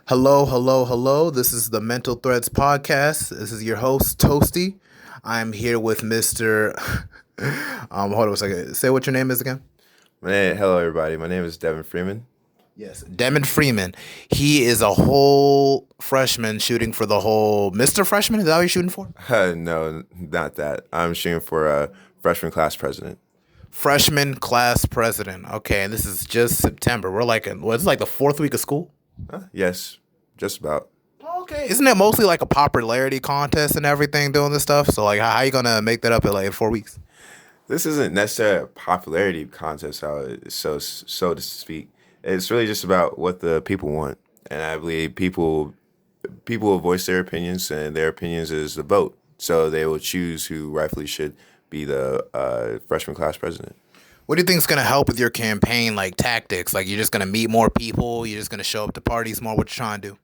Hello, hello, hello. This is the Mental Threads podcast. This is your host, Toasty. I'm here with Mr. Hold on a second. Say what your name is again. Hello, everybody. My name is Devin Freeman. Yes, Devin Freeman. He is a whole freshman shooting for the whole Mr. Freshman. Is that what you're shooting for? No, not that. I'm shooting for freshman class president. Freshman class president. Okay, and this is just September. We're like, it's like the fourth week of school. Yes, just about. Okay, isn't it mostly like a popularity contest and everything doing this stuff? So like, how you gonna make that up in like 4 weeks? This isn't necessarily a popularity contest, so to speak. It's really just about what the people want, and I believe people will voice their opinions, and their opinions is the vote. So they will choose who rightfully should be the freshman class president. What do you think is gonna help with your campaign, like tactics? Like you're just gonna meet more people, you're just gonna show up to parties more. What you trying to do?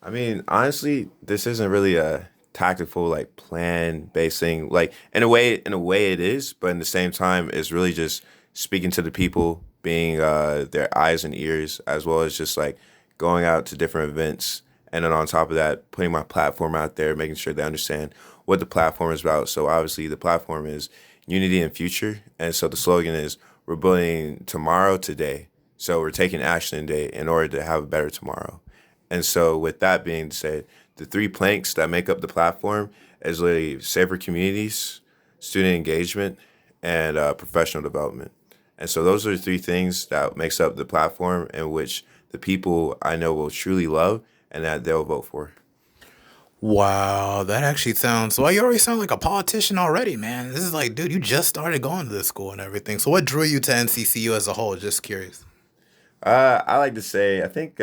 I mean, honestly, this isn't really a tactical like plan based thing. Like in a way it is, but in the same time, it's really just speaking to the people, being their eyes and ears, as well as just like going out to different events, and then on top of that, putting my platform out there, making sure they understand what the platform is about. So obviously, the platform is unity and future, and so the slogan is we're building tomorrow today. So we're taking action today in order to have a better tomorrow. And so, with that being said, the three planks that make up the platform is literally safer communities, student engagement, and professional development. And so, those are the three things that makes up the platform in which the people I know will truly love and that they'll vote for. Wow, that actually sounds. Well, you already sound like a politician already, man. This is like, dude, you just started going to this school and everything. So, what drew you to NCCU as a whole? Just curious. I like to say, I think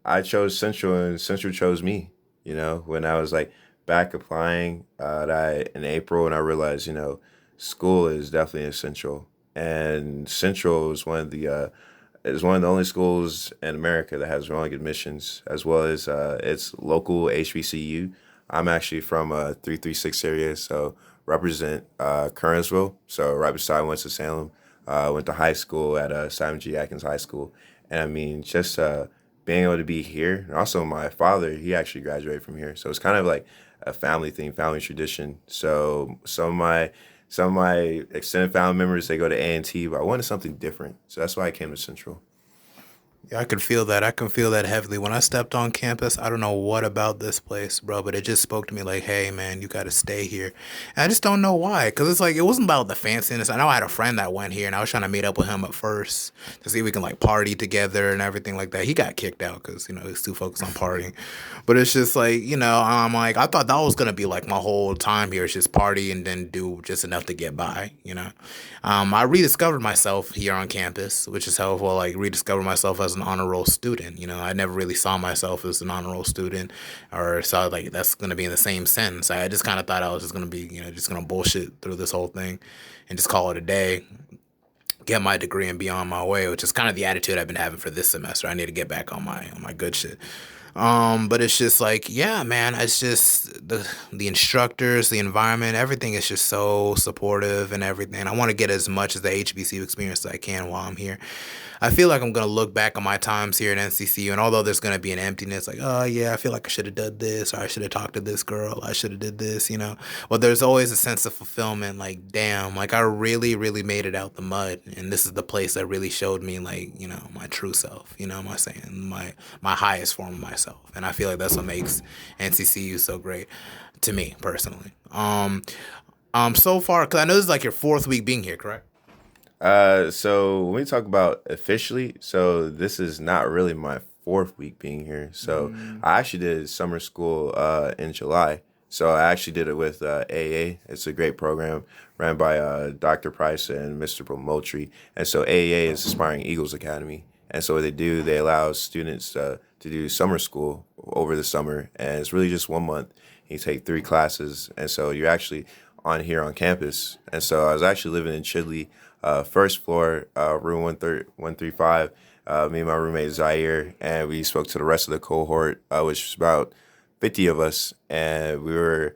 I chose Central and Central chose me. When I was like back applying in April, and I realized, school is definitely essential. And Central is one of the only schools in America that has rolling admissions, as well as its local HBCU. I'm actually from a 336 area, so represent Kernersville, so right beside Winston-Salem. Went to high school at Simon G. Atkins High School. And I mean, just being able to be here. And also, my father, he actually graduated from here. So it's kind of like a family thing, family tradition. So some of my extended family members, they go to A&T, but I wanted something different. So that's why I came to Central. Yeah, I can feel that. I can feel that heavily. When I stepped on campus, I don't know what about this place, bro, but it just spoke to me like, hey, man, you got to stay here. And I just don't know why. Because it's like, it wasn't about the fanciness. I know I had a friend that went here, and I was trying to meet up with him at first to see if we can, like, party together and everything like that. He got kicked out because, he's too focused on partying. But it's just like, I'm like, I thought that was going to be like my whole time here. It's just party and then do just enough to get by. I rediscovered myself here on campus, which is helpful. Like rediscover myself as an honor roll student. I never really saw myself as an honor roll student, or saw like that's gonna be in the same sentence. I just kind of thought I was just gonna be, just gonna bullshit through this whole thing, and just call it a day, get my degree, and be on my way. Which is kind of the attitude I've been having for this semester. I need to get back on my good shit. But it's just like, yeah, man, it's just the instructors, the environment, everything is just so supportive and everything. I want to get as much of the HBCU experience as I can while I'm here. I feel like I'm gonna look back on my times here at NCCU, and although there's gonna be an emptiness, like, oh yeah, I feel like I should have done this, or I should have talked to this girl, I should have did this. But there's always a sense of fulfillment, like, damn, like I really, really made it out the mud, and this is the place that really showed me, like, my true self. Am I saying my highest form of myself? And I feel like that's what makes NCCU so great to me personally. So far, because I know this is like your fourth week being here, correct? So when we talk about officially, so this is not really my fourth week being here. So I actually did summer school in July. So I actually did it with AA. It's a great program ran by Dr. Price and Mr. Moultrie. And so AA is Aspiring Eagles Academy. And so what they do, they allow students to do summer school over the summer. And it's really just 1 month. You take three classes. And so you're actually on here on campus. And so I was actually living in Chidley, first floor, room 135. Me and my roommate Zaire, and we spoke to the rest of the cohort, which was about 50 of us, and we were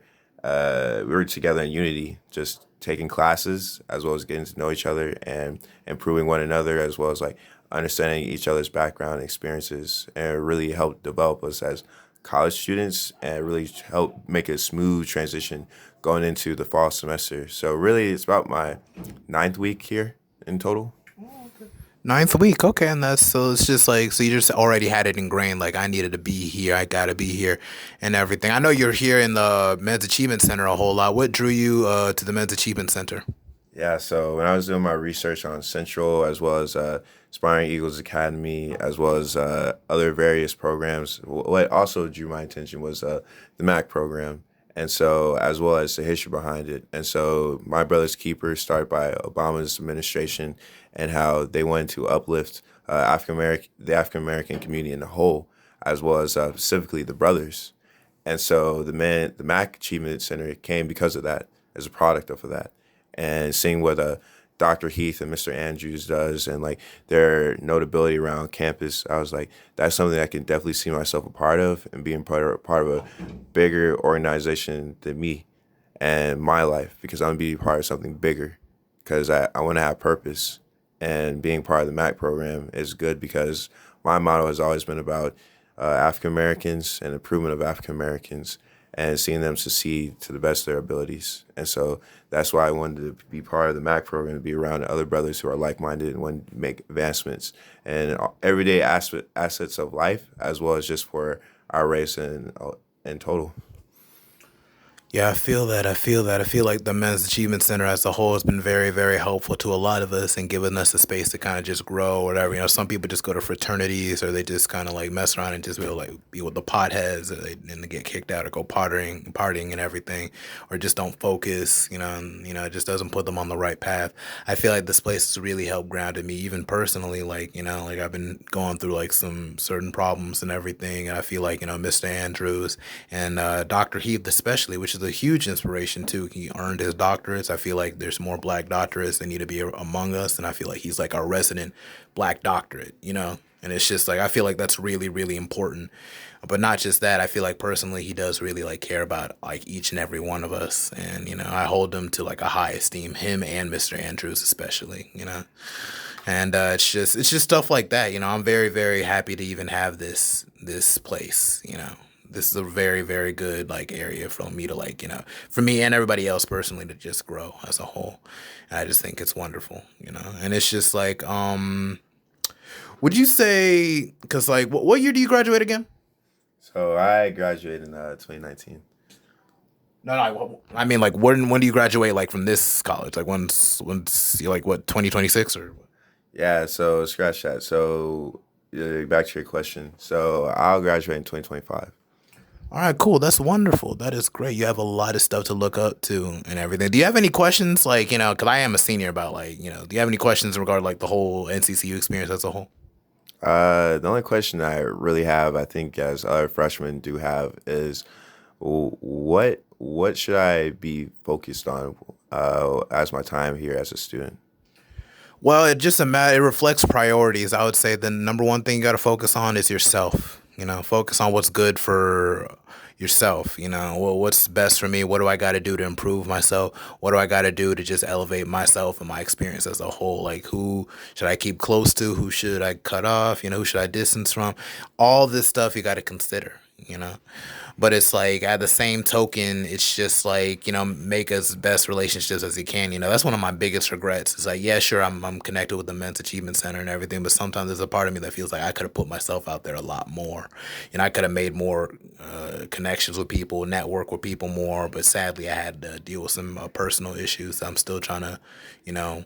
together in unity, just taking classes as well as getting to know each other and improving one another, as well as like understanding each other's background and experiences, and it really helped develop us as college students, and really helped make a smooth transition going into the fall semester. So really, it's about my ninth week here in total. Ninth week, okay, and that's so it's just like so you just already had it ingrained, like I needed to be here, I gotta be here, and everything. I know you're here in the Men's Achievement Center a whole lot. What drew you to the Men's Achievement Center? Yeah, so when I was doing my research on Central, as well as Aspiring Eagles Academy, as well as other various programs, what also drew my attention was the MAC program, and so as well as the history behind it. And so My Brother's Keeper started by Obama's administration, and how they wanted to uplift the African American community in the whole, as well as specifically the brothers. And so the MAC Achievement Center came because of that, as a product of that, and seeing what Dr. Heath and Mr. Andrews does, and like their notability around campus, I was like, that's something I can definitely see myself a part of, and being part of a bigger organization than me and my life, because I'm gonna be part of something bigger, because I want to have purpose. And being part of the MAC program is good because my motto has always been about African Americans and improvement of African Americans, and seeing them succeed to the best of their abilities. And so that's why I wanted to be part of the MAC program, to be around other brothers who are like minded and want to make advancements and everyday assets of life, as well as just for our race and in total. Yeah, I feel that. I feel that. I feel like the Men's Achievement Center as a whole has been very, very helpful to a lot of us and given us a space to kind of just grow or whatever. You know, some people just go to fraternities or they just kind of like mess around and just be with the potheads, and they get kicked out or go partying and everything, or just don't focus. It just doesn't put them on the right path. I feel like this place has really helped grounded me, even personally. Like I've been going through like some certain problems and everything, and I feel like Mr. Andrews and Dr. Heath especially, which is a huge inspiration too. He earned his doctorates. I feel like there's more black doctorates that need to be among us, and I feel like he's like our resident black doctorate. And it's just like I feel like that's really, really important. But not just that, I feel like personally he does really like care about like each and every one of us, and I hold him to like a high esteem, him and Mr. Andrews especially. And it's just stuff like that. I'm very, very happy to even have this place. This is a very, very good like area for me to for me and everybody else personally to just grow as a whole. And I just think it's wonderful. And it's just like would you say, because like what year do you graduate again? So I graduated in 2019. No, no, I mean like when do you graduate like from this college? Like once you're like what, 2026 or what? Yeah, so scratch that. So back to your question. So I'll graduate in 2025. All right, cool. That's wonderful. That is great. You have a lot of stuff to look up to and everything. Do you have any questions, like, because I am a senior, about, like, do you have any questions in regard to, like, the whole NCCU experience as a whole? The only question I really have, I think, as other freshmen do have, is what should I be focused on as my time here as a student? Well, it reflects priorities. I would say the number one thing you got to focus on is yourself. Focus on what's good for yourself. What's best for me? What do I got to do to improve myself? What do I got to do to just elevate myself and my experience as a whole? Like, who should I keep close to? Who should I cut off? Who should I distance from? All this stuff you got to consider. But it's like at the same token, it's just like, make as best relationships as you can. That's one of my biggest regrets. It's like, yeah, sure, I'm connected with the Men's Achievement Center and everything, but sometimes there's a part of me that feels like I could have put myself out there a lot more. I could have made more connections with people, network with people more, but sadly I had to deal with some personal issues that I'm still trying to, you know,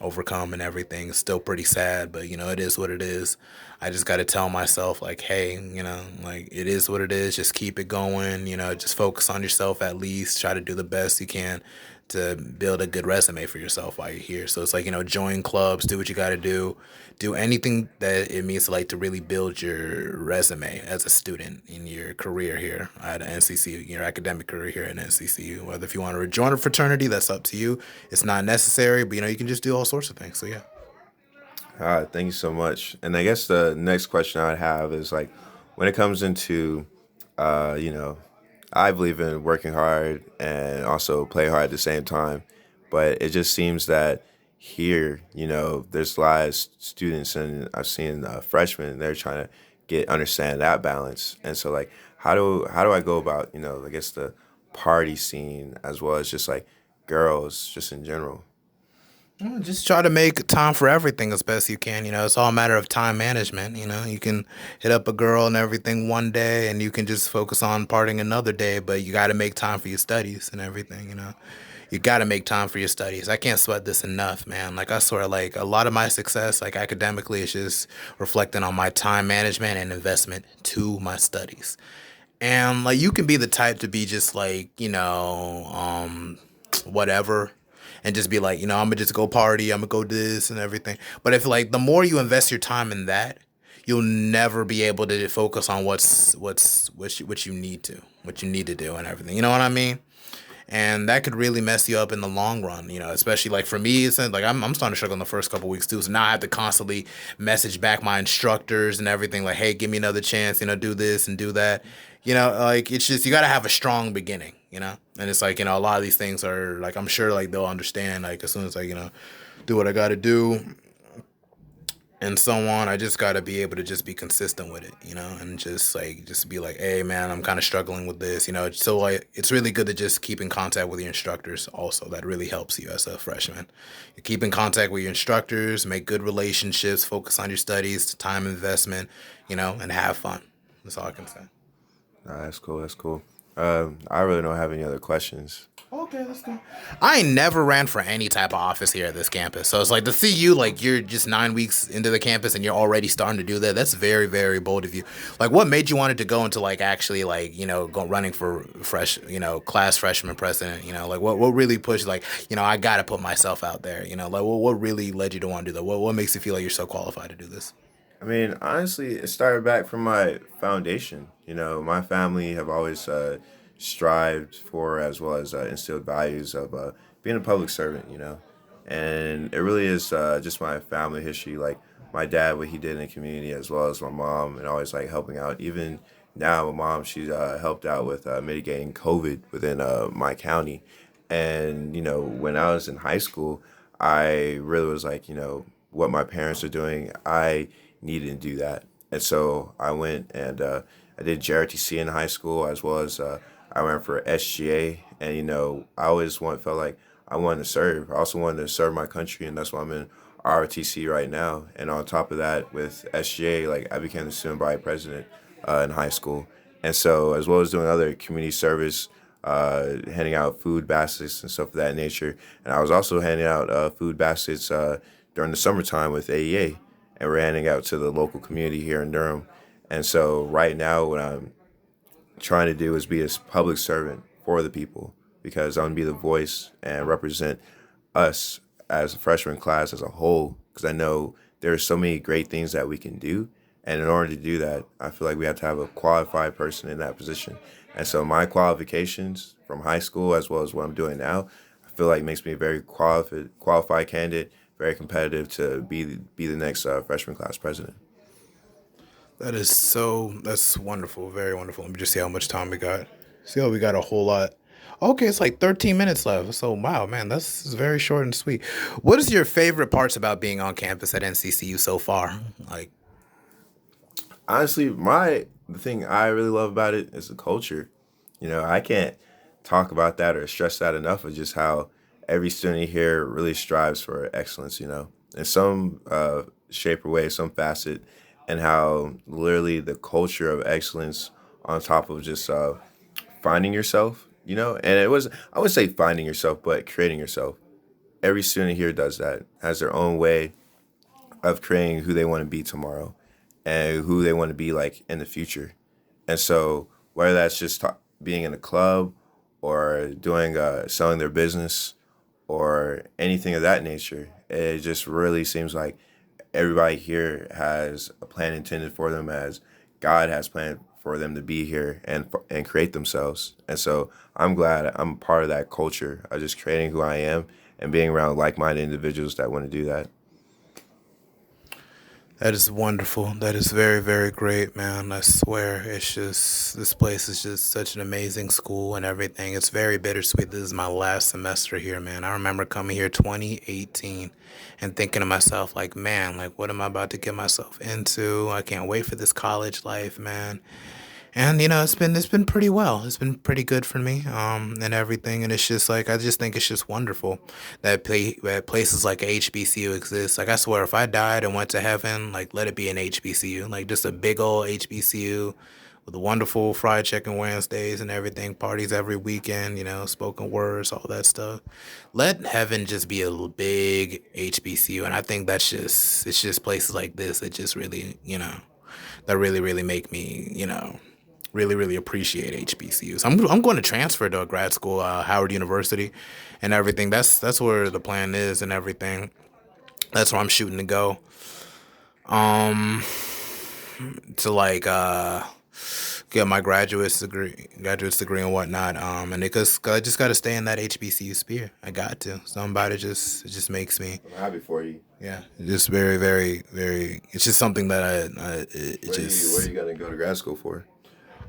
overcome and everything. It's still pretty sad, but it is what it is. I just got to tell myself, like, hey, like, it is what it is. Just keep it going. Just focus on yourself at least. Try to do the best you can to build a good resume for yourself while you're here. So it's like, join clubs, do what you got to do anything that it means to, like, to really build your resume as a student in your career here at NCCU, your academic career here at NCCU. Whether if you want to join a fraternity, that's up to you. It's not necessary, but you can just do all sorts of things. So yeah. Thank you so much. And I guess the next question I'd have is like, when it comes into, uh, you know, I believe in working hard and also play hard at the same time, but it just seems that here, there's a lot of students, and I've seen freshmen. They're trying to get understand that balance, and so like, how do I go about, I guess the party scene as well as just like girls, just in general. Well, just try to make time for everything as best you can. It's all a matter of time management. You can hit up a girl and everything one day, and you can just focus on partying another day. But you got to make time for your studies and everything. You got to make time for your studies. I can't sweat this enough, man. Like I swear, like a lot of my success, like academically, is just reflecting on my time management and investment to my studies. And like you can be the type to be just like, whatever and just be like, I'm gonna just go party, I'm gonna go this and everything. But if like the more you invest your time in that, you'll never be able to focus on what you need to do and everything. You know what I mean? And that could really mess you up in the long run, especially like for me, it's like I'm starting to struggle in the first couple weeks too. So now I have to constantly message back my instructors and everything like, hey, give me another chance, do this and do that. Like it's just, you got to have a strong beginning, and it's like, a lot of these things are like, I'm sure like they'll understand like as soon as I, do what I got to do and so on. I just got to be able to just be consistent with it, and just be like, hey man, I'm kind of struggling with this, so like it's really good to just keep in contact with your instructors. Also, that really helps you as a freshman. You keep in contact with your instructors, make good relationships, focus on your studies, time investment, and have fun. That's all I can say. Nah, that's cool. That's cool. I really don't have any other questions. Okay, that's good. I ain't never ran for any type of office here at this campus. So it's like to see you, like you're just 9 weeks into the campus and you're already starting to do that. That's very, very bold of you. Like, what made you wanted to go into like actually like go running for class freshman president? Like what really pushed like I gotta put myself out there. Like what really led you to want to do that? What makes you feel like you're so qualified to do this? I mean, honestly, it started back from my foundation. My family have always strived for, as well as instilled values of being a public servant. And it really is just my family history. Like my dad, what he did in the community, as well as my mom, and always like helping out. Even now, my mom, she's helped out with mitigating COVID within my county. And when I was in high school, I really was like, what my parents are doing, I needed to do that. And so I went and I did JRTC in high school, as well as I went for SGA. And I always felt like I wanted to serve. I also wanted to serve my country, and that's why I'm in ROTC right now. And on top of that, with SGA, like I became the student body president in high school. And so, as well as doing other community service, handing out food baskets and stuff of that nature. And I was also handing out food baskets during the summertime with AEA, and we're handing out to the local community here in Durham. And so, right now, what I'm trying to do is be a public servant for the people, because I'm gonna be the voice and represent us as a freshman class as a whole, because I know there are so many great things that we can do. And in order to do that, I feel like we have to have a qualified person in that position. And so my qualifications from high school, as well as what I'm doing now, I feel like makes me a very qualified candidate, very competitive to be the next freshman class president. That's wonderful, very wonderful. Let me just see how much time we got. See how we got a whole lot. Okay, it's like 13 minutes left. So wow, man, that's very short and sweet. What is your favorite parts about being on campus at NCCU so far? Like, Honestly, the thing I really love about it is the culture. I can't talk about that or stress that enough of just how every student here really strives for excellence. In some shape or way, some facet, and how literally the culture of excellence on top of just finding yourself. And it was, I would say finding yourself, but creating yourself. Every student here does that, has their own way of creating who they want to be tomorrow and who they want to be like in the future. And so whether that's just being in a club or doing selling their business or anything of that nature, it just really seems like everybody here has a plan intended for them, as God has planned for them to be here and create themselves. And so I'm glad I'm part of that culture of just creating who I am and being around like-minded individuals that want to do that. That is wonderful. That is very, very great, man. I swear. It's just, this place is just such an amazing school and everything. It's very bittersweet. This is my last semester here, man. I remember coming here 2018 and thinking to myself, like, man, like, what am I about to get myself into? I can't wait for this college life, man. And it's been pretty well. It's been pretty good for me, and everything. And it's just like I just think it's just wonderful that places like HBCU exist. Like I swear, if I died and went to heaven, like let it be an HBCU, like just a big old HBCU with the wonderful fried chicken Wednesdays and everything, parties every weekend, spoken words, all that stuff. Let heaven just be a big HBCU, and I think it's just places like this that just really, that really, really make me, really, really appreciate HBCUs. I'm going to transfer to a grad school, Howard University, and everything. That's where the plan is and everything. That's where I'm shooting to go. Um, to like get my graduate's degree and whatnot. And because I just got to stay in that HBCU sphere. I got to. Something about it just makes me. I'm happy for you. Yeah, just very, very, very. It's just something that it What are just you gonna go to grad school for?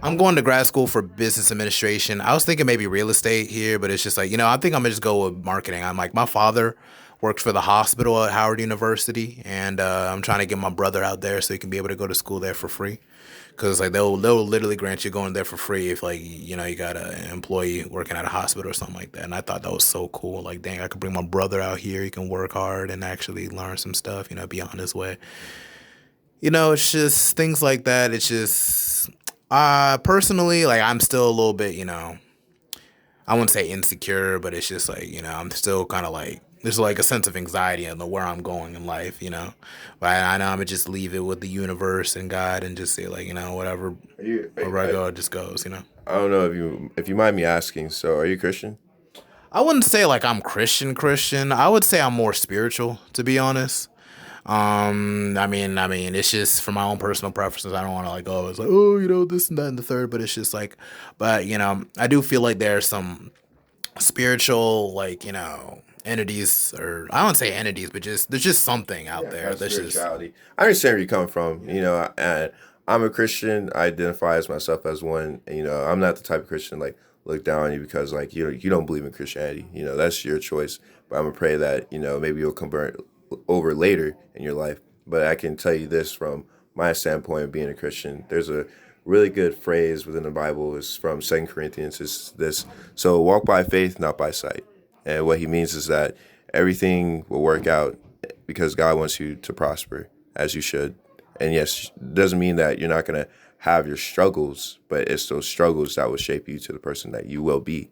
I'm going to grad school for business administration. I was thinking maybe real estate here, but it's just like, I think I'm gonna just go with marketing. I'm like, my father worked for the hospital at Howard University, and I'm trying to get my brother out there so he can be able to go to school there for free. Cause like they'll literally grant you going there for free if like you got an employee working at a hospital or something like that. And I thought that was so cool. Like dang, I could bring my brother out here. He can work hard and actually learn some stuff. Be on his way. It's just things like that. It's just personally, like I'm still a little bit, I wouldn't say insecure, but it's just like, I'm still kind of like there's like a sense of anxiety in the where I'm going in life. But I know I'm gonna just leave it with the universe and God and just say like, whatever Are you? wherever I go, it just goes. I don't know if you mind me asking. So, are you Christian? I wouldn't say like I'm Christian. I would say I'm more spiritual, to be honest. I mean, it's just for my own personal preferences. I don't want to like, oh, it's like, oh, this and that and the third. But it's just like, but I do feel like there's some spiritual, like, entities, or I don't say entities, but just there's just something out Yeah, kind there of that's just, spirituality. I understand where you're coming from. And I'm a Christian. I identify as myself as one. And, I'm not the type of Christian like look down on you because like you don't believe in Christianity. That's your choice. But I'm gonna pray that maybe you'll convert over later in your life. But I can tell you this from my standpoint of being a Christian. There's a really good phrase within the Bible. Is from Second Corinthians. Is this? So walk by faith, not by sight. And what he means is that everything will work out because God wants you to prosper as you should. And yes, it doesn't mean that you're not going to have your struggles, but it's those struggles that will shape you to the person that you will be.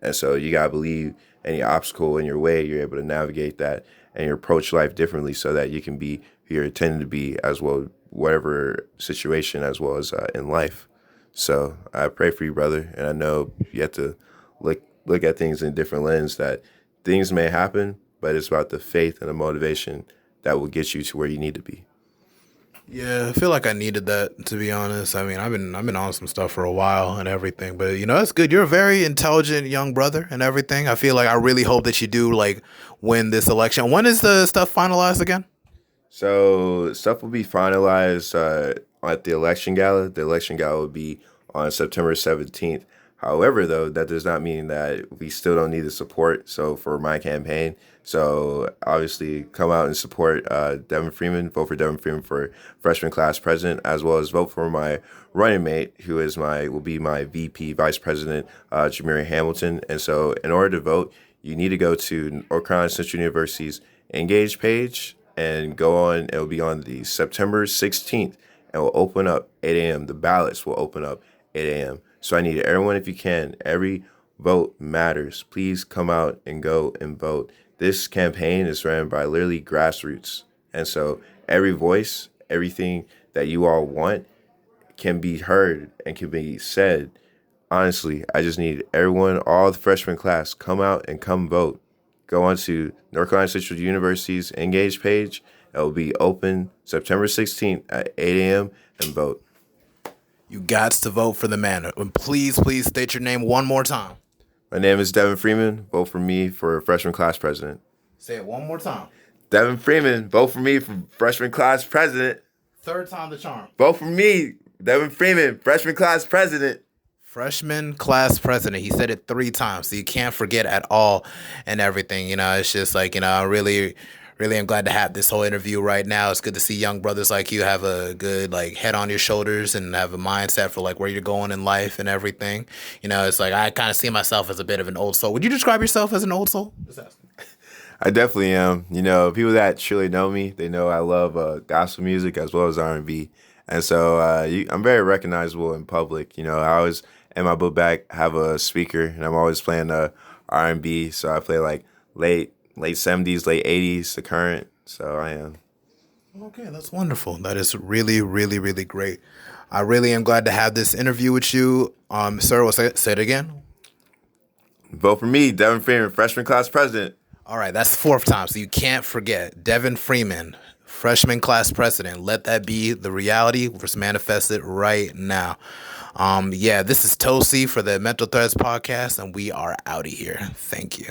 And so you got to believe any obstacle in your way, you're able to navigate that and you approach life differently so that you can be who you're intended to be as well, whatever situation, as well as in life. So I pray for you, brother. And I know you have to look at things in a different lens that things may happen, but it's about the faith and the motivation that will get you to where you need to be. yeah, I feel like I needed that, to be honest. I mean, I've been on some stuff for a while and everything, but that's good. You're a very intelligent young brother and everything. I feel like I really hope that you do like win this election. When is the stuff finalized again? So stuff will be finalized at the election gala. The election gala will be on September 17th. However, though, that does not mean that we still don't need the support. So for my campaign, so obviously come out and support Devin Freeman. Vote for Devin Freeman for freshman class president, as well as vote for my running mate, who is my will be my VP vice president, Jameer Hamilton. And so, in order to vote, you need to go to North Carolina Central University's Engage page and go on. It will be on the September 16th, and will open up 8 a.m. The ballots will open up 8 a.m. So I need everyone, if you can, every vote matters. Please come out and go and vote. This campaign is ran by literally grassroots. And so every voice, everything that you all want can be heard and can be said. Honestly, I just need everyone, all the freshman class, come out and come vote. Go on to North Carolina Central University's Engage page. It will be open September 16th at 8 a.m. and vote. You got to vote for the man. And please state your name one more time. My name is Devin Freeman. Vote for me for freshman class president. Say it one more time. Devin Freeman, vote for me for freshman class president. Third time the charm. Vote for me, Devin Freeman, freshman class president. Freshman class president. He said it 3 times, so you can't forget at all and everything. It's just like, I really, really am glad to have this whole interview right now. It's good to see young brothers like you have a good like head on your shoulders and have a mindset for like where you're going in life and everything. It's like I kind of see myself as a bit of an old soul. Would you describe yourself as an old soul? Just asking. I definitely am. People that truly know me, they know I love gospel music as well as R&B. And so I'm very recognizable in public. I always, in my book bag, have a speaker, and I'm always playing R&B. So I play like late 70s, late 80s, the current. So I am. Okay, that's wonderful. That is really, really, really great. I really am glad to have this interview with you. Sir, say it again. Vote for me, Devin Freeman, freshman class president. All right, that's the 4th time, so you can't forget. Devin Freeman, freshman class president. Let that be the reality. Let's manifest it right now. This is Tosi for the Mental Threads podcast, and we are out of here. Thank you.